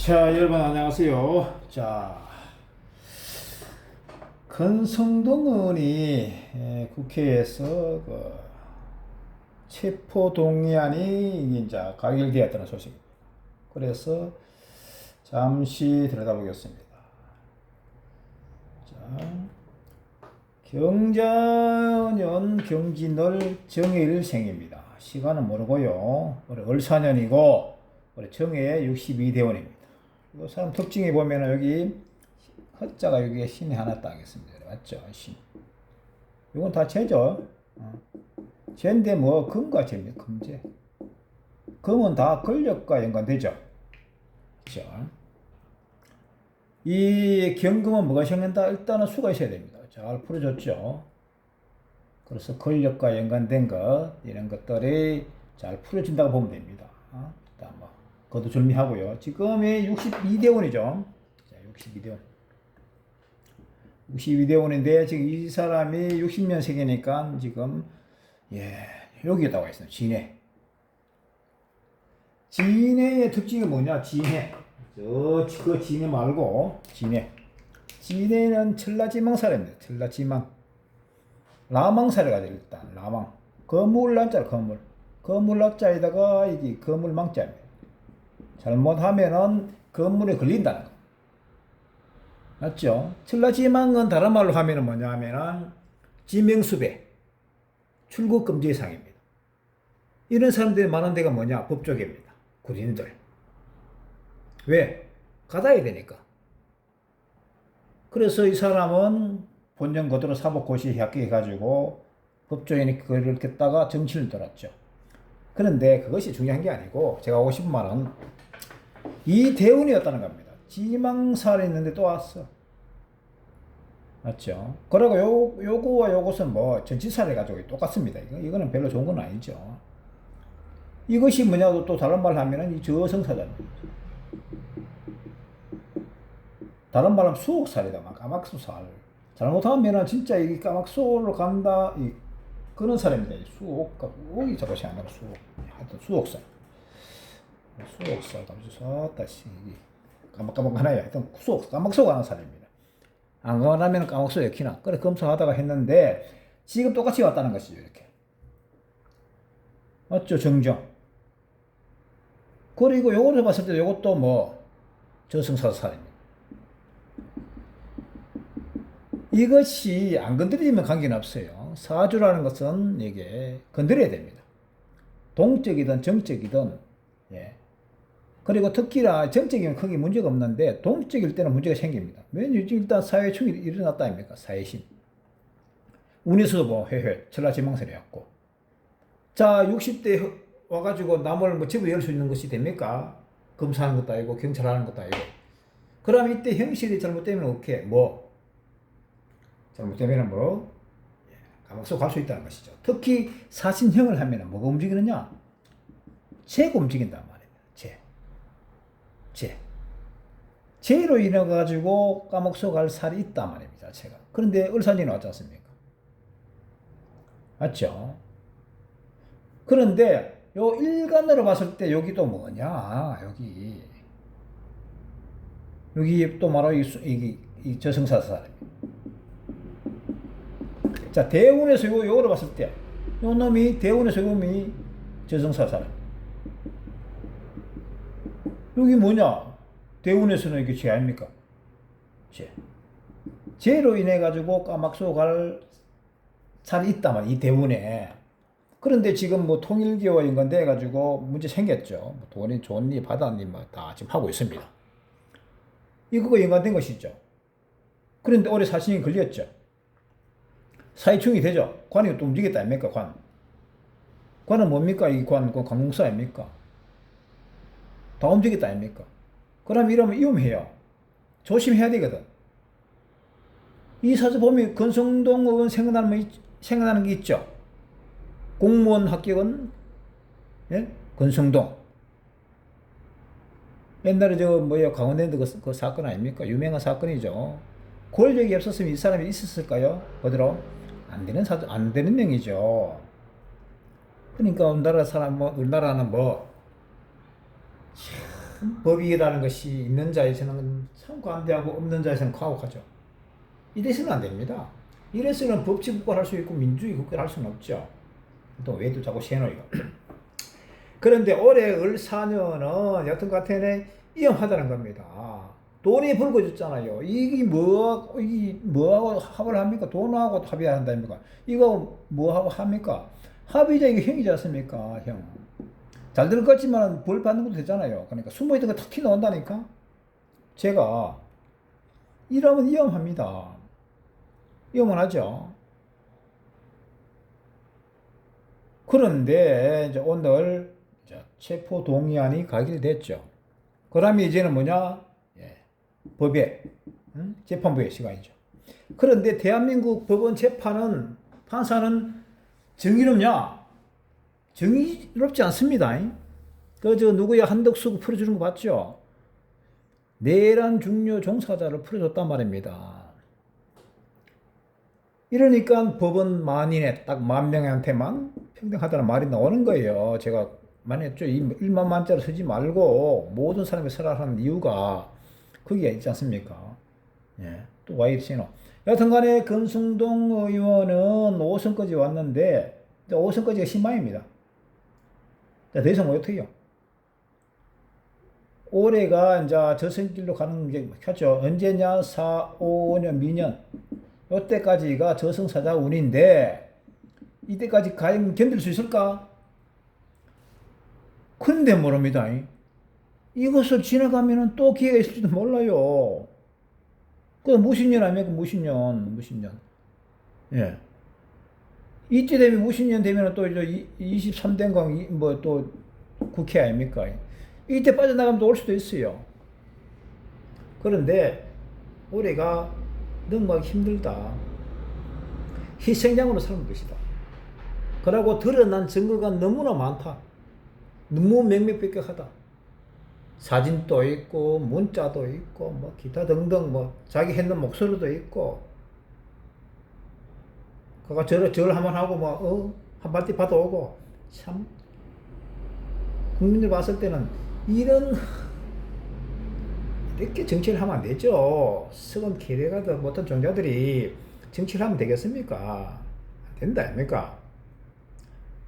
자, 여러분 안녕하세요. 자, 권성동 의원이 국회에서 체포동의안이 이제 가결되었다는 소식입니다. 그래서 잠시 들여다보겠습니다. 자, 경자년 경진월 정해일 생입니다. 시간은 모르고요. 올해 을사년이고 올해 정해 62대원입니다. 이 사람 특징이 보면은 여기 허자가 여기에 신이 하나 따겠습니다. 맞죠? 신. 이건 다 재죠. 재인데 뭐 금과 재입니다. 금재. 금은 다 권력과 연관되죠. 그렇죠? 이 경금은 뭐가 생긴다? 일단은 수가 있어야 됩니다. 잘 풀어줬죠. 그래서 권력과 연관된 것 이런 것들이 잘 풀어진다고 보면 됩니다. 일단 뭐 거두절미하고요. 지금이 62대원이죠. 자, 62대원. 62대원인데 지금 이 사람이 60년생이니까 지금 여기에 나와 있어요. 진해. 진해의 특징이 뭐냐? 진해. 그 진해 말고 진해. 진해는 천라지망사례입니다. 천라지망. 라망사례가 돼 일단 라망. 거물란자 거물. 거물란자에다가 이게 거물망자입니다. 잘못하면은 건물에 걸린다는 거. 맞죠? 천라지망은 다른 말로 하면은 뭐냐 하면은 지명수배, 출국금지 사항입니다. 이런 사람들이 많은 데가 뭐냐? 법조계입니다. 군인들. 왜? 가다야 되니까. 그래서 이 사람은 본전 그대로 사법고시 합격해가지고 법조인이 그걸 겠다가 정치를 들었죠. 그런데 그것이 중요한 게 아니고 제가 하고 싶은 말은 이 대운이었다는 겁니다. 지망살이 있는데 또 왔어. 맞죠? 그리고 요거와 요것은 뭐 전치살이 가지고 똑같습니다. 이거는 별로 좋은 건 아니죠. 이것이 뭐냐고 또 다른 말 하면은 이 저승사자입니다. 다른 말하면 수옥살이다. 까막수살. 잘못하면은 진짜 이 까막수로 간다. 그런 사람입니다. 수옥, 옥이 자꾸 생각나는 수옥. 하여튼 수옥살. 수옥살, 감수사, 다시, 까막까막하나요? 하여튼 까막수옥 하는 사람입니다. 안 가면 까막수 역히나. 그래, 검사하다가 했는데, 지금 똑같이 왔다는 것이죠, 이렇게. 맞죠, 정정. 그리고 요거를 봤을 때, 요것도 뭐, 저승사살입니다. 이것이 안 건드리면 관계는 없어요. 사주라는 것은 이게 건드려야 됩니다. 동적이든 정적이든, 그리고 특히나 정적이면 크게 문제가 없는데 동적일 때는 문제가 생깁니다. 왜냐면 일단 사회충이 일어났다 아닙니까? 사회심. 운에서도 뭐 천라지망설이었고. 자, 60대 와가지고 남을 뭐 집을 열 수 있는 것이 됩니까? 검사하는 것도 아니고 경찰하는 것도 아니고. 그럼 이때 형실이 잘못되면 어떻게? 뭐 잘못되면 뭐 감옥소 갈 수 있다는 것이죠. 특히 사신형을 하면 뭐가 움직이느냐? 재가 움직인단 말이에요. 재로 인해 가지고 감옥소 갈 살이 있단 말입니다. 자체가. 그런데 을사년이 왔지 않습니까? 맞죠? 그런데 요 일간으로 봤을 때 여기도 뭐냐? 여기 또 말하고 이 저승사사입니다. 자, 대운에서 요거로 봤을 때, 요 놈이, 대운에서 요 놈이 저승사사람. 여기 뭐냐? 대운에서는 이게 죄 아닙니까? 죄. 죄로 인해가지고 까막소 갈 살이 있다만, 이 대운에. 그런데 지금 뭐 통일교와 연관돼가지고 문제 생겼죠. 뭐 돈이 좋니, 받았니, 뭐 다 지금 하고 있습니다. 이거가 연관된 것이죠. 그런데 올해 사신이 걸렸죠. 사회충이 되죠. 관이 또 움직였다 아닙니까? 관은 뭡니까? 이 관공서 아닙니까? 다 움직였다 아닙니까? 그럼 이러면 위험해요. 조심해야 되거든. 이 사주 보면 권성동 의원 생각나는 게 있죠. 공무원 합격은 권성동. 옛날에 강원랜드 그 사건 아닙니까? 유명한 사건이죠. 권력이 없었으면 이 사람이 있었을까요? 그대로 안 되는 명이죠. 그러니까 우리나라는 참 법이라는 것이 있는 자에서는 참 관대하고 없는 자에서는 가혹하죠. 이래서는 안 됩니다. 이래서는 법치국가를 할 수 있고 민주주의 국가를 할 수는 없죠. 또 왜도 자꾸 세노요. 그런데 올해 을사년은 여튼 같은 위험하다는 겁니다. 돈이 불거졌잖아요. 이게 뭐하고 합을 합니까? 돈하고 합의해야 한다니까. 이거 뭐하고 합니까? 합의자 이게 형이지 않습니까? 형. 잘 될 것지만 벌 받는 것도 되잖아요. 그러니까 숨어있던 거 탁 튀어나온다니까. 제가 이러면 위험합니다. 위험은 하죠. 그런데 이제 오늘 체포 동의안이 가결이 됐죠. 그러면 이제는 뭐냐? 법에, 재판부의 시간이죠. 그런데 대한민국 법원 재판은, 판사는 정의롭냐? 정의롭지 않습니다. 누구야 한덕수 풀어주는 거 봤죠? 내란 중요 종사자를 풀어줬단 말입니다. 이러니까 법은 만인에 딱 10,000명한테만 평등하다는 말이 나오는 거예요. 제가 만약에 1만 만짜리 쓰지 말고 모든 사람이 서라 하는 이유가 거기에 있지 않습니까? 예. 또 YC노. 여튼 간에 권순동 의원은 5선까지 왔는데, 5선까지가 희망입니다. 더 이상 못해요. 올해가 이제 저선길로 가는 게 켰죠. 언제냐? 4, 5년, 미년. 요때까지가 저승사자 운인데, 이때까지 과연 견딜 수 있을까? 근데 모릅니다. 이것을 지나가면은 또 기회가 있을지도 몰라요. 그 무신년 아닙니까? 무신년. 예. 이때 되면 무신년 되면 또 이제 23대인가 뭐 또 국회 아닙니까? 이때 빠져나가면 또 올 수도 있어요. 그런데 올해가 너무 힘들다. 희생양으로 사는 것이다. 그러고 드러난 증거가 너무나 많다. 너무 명명백백하다. 사진도 있고 문자도 있고 뭐 기타 등등 뭐 자기 했는 목소리도 있고 그가 절 한번 하고 뭐 한 발뒤 받아오고 참 국민들 봤을 때는 이렇게 정치를 하면 안 되죠. 썩은 기레가 더 못한 종자들이 정치를 하면 되겠습니까? 안 된다 아닙니까?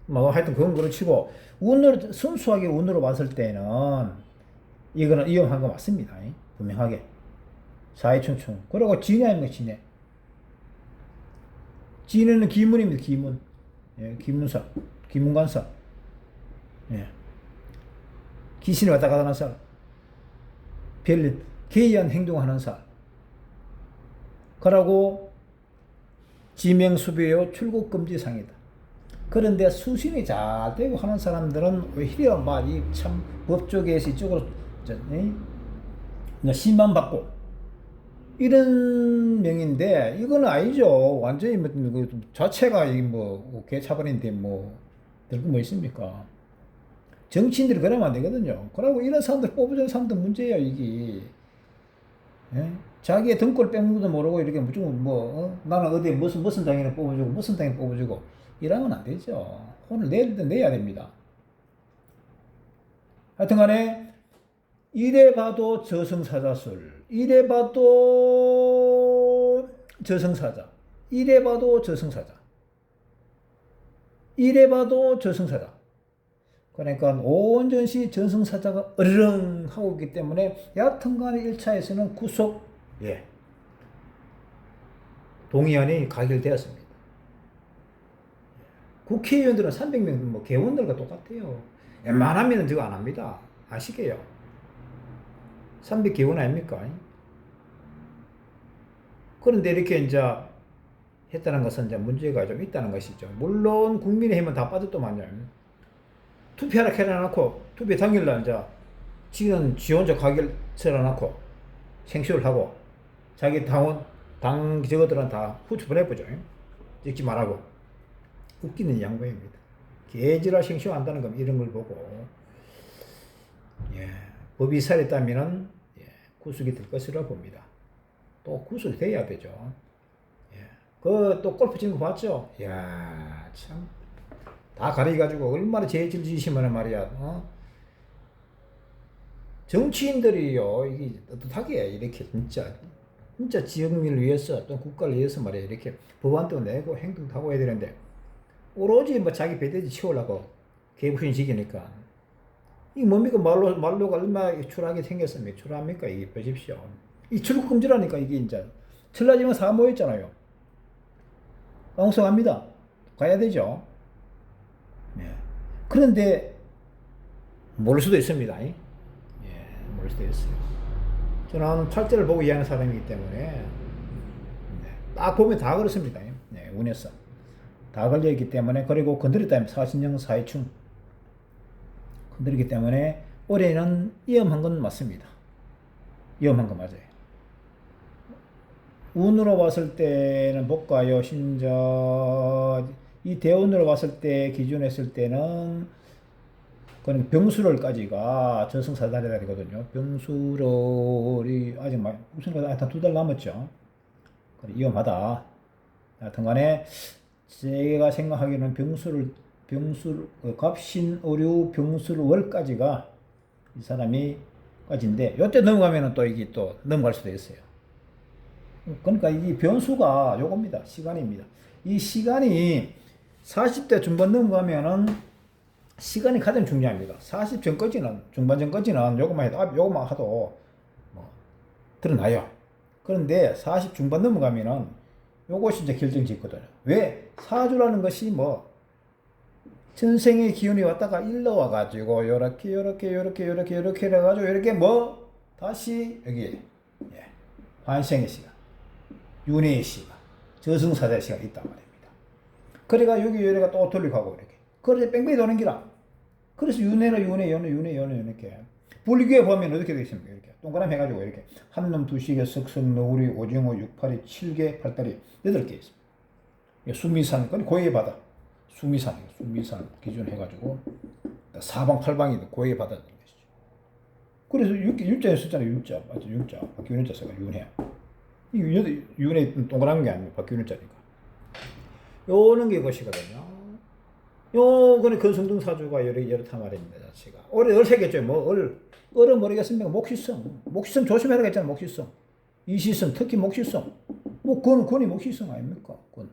뭐 하여튼 그건 그렇지고 순수하게 운으로 봤을 때는 이거는 위험한 거 맞습니다. 분명하게. 사회충충. 그리고 진해 아닙니까, 진해. 진해는 기문입니다, 기문. 예, 기문사. 기문관사. 예. 귀신이 왔다 갔다 하는 사람. 개이한 행동하는 사람. 그러고 지명수배요 출국금지상이다. 그런데 수신이 잘 되고 하는 사람들은 오히려 참 법조계에서 이쪽으로 심판받고 이런 명인데 이거는 아니죠. 완전히 자체가 개차반인데 될 거 뭐 있습니까? 정치인들이 그러면 안 되거든요. 그러고 이런 사람들 뽑아주는 사람들 문제예요, 이게. 예? 자기의 등골 뺏는 것도 모르고 이렇게 무조건 나는 어디에 무슨 당연히 뽑아주고 무슨 당연히 뽑아주고 이러면 안 되죠. 혼을 내야 됩니다. 하여튼 간에 이래 봐도 저승사자술, 이래 봐도 저승사자, 이래 봐도 저승사자, 이래 봐도 저승사자. 그러니까 온전시 저승사자가 으르렁 하고 있기 때문에 여튼간에 1차에서는 구속 동의안이 가결되었습니다. 국회의원들은 300명 개원들과 똑같아요. 웬만하면 저거 안 합니다. 아시게요? 300개원 아닙니까? 그런데 이렇게 이제 했다는 것은 이제 문제가 좀 있다는 것이죠. 물론 국민의힘은 다 빠졌더만요. 투표하라 해놔놓고 투표 당일날 이제 지는 지 혼자 가결 써놔놓고 생쇼를 하고 자기 당 저거들은 다 후추 보내보죠. 찍지 말라고. 웃기는 양반입니다. 개지라 생쇼 한다는 건 이런 걸 보고 법이 살했다면은 구속이 될 것이라 봅니다. 또 구속이 돼야 되죠. 또 골프 치는 거 봤죠? 이야, 참. 다 가려가지고 얼마나 죄질 지시면 말이야. 정치인들이요, 이게 어떡하게 이렇게 진짜 지역민을 위해서 또 국가를 위해서 말이야 이렇게 법안도 내고 행동도 하고 해야 되는데 오로지 뭐 자기 배대지 치우려고 개부신 지기니까 이 뭡니까 말로가 얼마나 추락이 생겼습니까? 추락합니까? 이게 보십시오. 이 출국 금지라니까 이게 이제 천라지면 사 모였잖아요. 왕성합니다. 가야 되죠. 네. 그런데 모를 수도 있습니다. 예, 모를 수도 있어요. 저는 팔자를 보고 이해하는 사람이기 때문에 네, 딱 보면 다 그렇습니다. 네, 운에서 다 걸려있기 때문에 그리고 건드렸다면 사신령 사회충 건드리기 때문에 올해는 위험한 건 맞습니다. 위험한 건 맞아요. 운으로 봤을 때는 볼까요? 신자 이 대운으로 봤을 때 기준했을 때는 그는 병수월까지가 저승사달이거든요. 병수월이 아직 무슨 거다 두 달 남았죠. 위험하다. 하여튼간에 제가 생각하기에는 갑신오류 병술월까지가 이 사람이 까지인데 요때 넘어가면은 또 이게 또 넘어갈 수도 있어요. 그러니까 이 변수가 요겁니다. 시간입니다. 이 시간이 40대 중반 넘어가면은 시간이 가장 중요합니다. 40 전까지는 중반 전까지는 요것만 해도 뭐 드러나요. 그런데 40 중반 넘어가면은 요것이 이제 결정짓거든요. 왜? 사주라는 것이 뭐 전생의 기운이 왔다가 일러 와가지고 요렇게 해가지고 이렇게 뭐 다시 여기 환생의 시간, 윤회의 시간, 저승사자의 시간이 있단 말입니다. 그래가 여기 요래가 또 돌리고 이렇게. 그래서 뺑뺑이 도는 기라. 그래서 윤회 이렇게. 불교에 보면 어떻게 되어 있습니까? 이렇게 동그라미 해가지고 이렇게 한놈 두시개 석성 너구리 오징어 육파리 7개 팔다리 8개 있습니다. 수미산 그건 고해의 바다. 수미산 기준 해가지고 사방팔방이 고해의 바다인 것이죠. 그래서 윤자에 썼잖아요. 윤자 맞죠? 윤자 박균윤자 써가 윤회. 이 윤회 동그란 게 아니고 박균윤자니까. 요는 게 것이거든요. 그래 근성등 사주가 이렇다 말입니다. 자체가 올해 얼세겠죠. 뭐 얼은 모르겠습니다. 목시성 조심해라 했잖아. 목시성 이시성 특히 목시성 뭐 권이 목시성 아닙니까? 권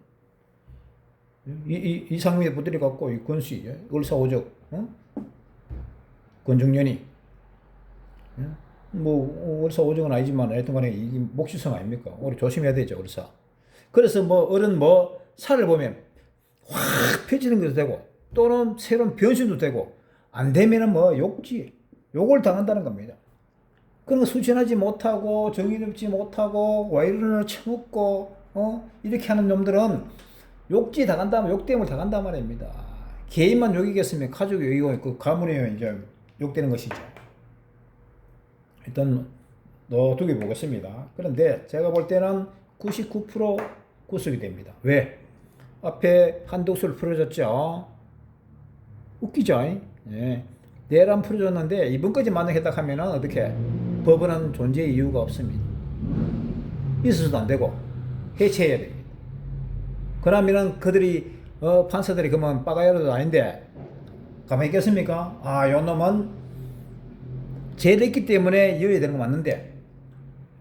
이상민에 부들이 갖고 이 권씨 을사오적 권중년이 뭐 을사오적은 아니지만 하여튼간에 이게 목시성 아닙니까? 우리 조심해야 되죠. 을사. 그래서 뭐 을은 뭐 살을 보면 확 펴지는 것도 되고 또는 새로운 변신도 되고 안 되면은 뭐 욕을 당한다는 겁니다. 그런 거 수신하지 못하고 정의롭지 못하고 와이런을 처먹고 이렇게 하는 놈들은 욕지 당한다면 욕됨을 당한단 말입니다. 개인만 욕이겠으면 가족이 욕이고 그 가문이 이제 욕되는 것이죠. 일단 두개 보겠습니다. 그런데 제가 볼 때는 99% 구속이 됩니다. 왜? 앞에 한독수를 풀어줬죠. 웃기죠? 예. 내란 풀어줬는데 이번까지 만나겠다 하면은 어떻게 법원은 존재의 이유가 없습니다. 있어서도 안 되고 해체해야 됩니다. 그러면은 그들이 판사들이 그러면 빠가야로도 아닌데 가만히 있겠습니까? 요 놈은 죄됐기 때문에 이어야 되는 거 맞는데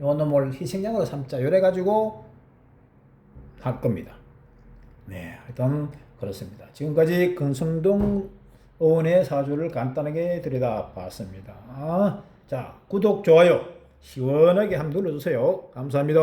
요 놈을 희생양으로 삼자 이래 가지고 할 겁니다. 네, 일단 그렇습니다. 지금까지 근성동 의원의 사주를 간단하게 들여다봤습니다. 자, 구독, 좋아요 시원하게 한번 눌러주세요. 감사합니다.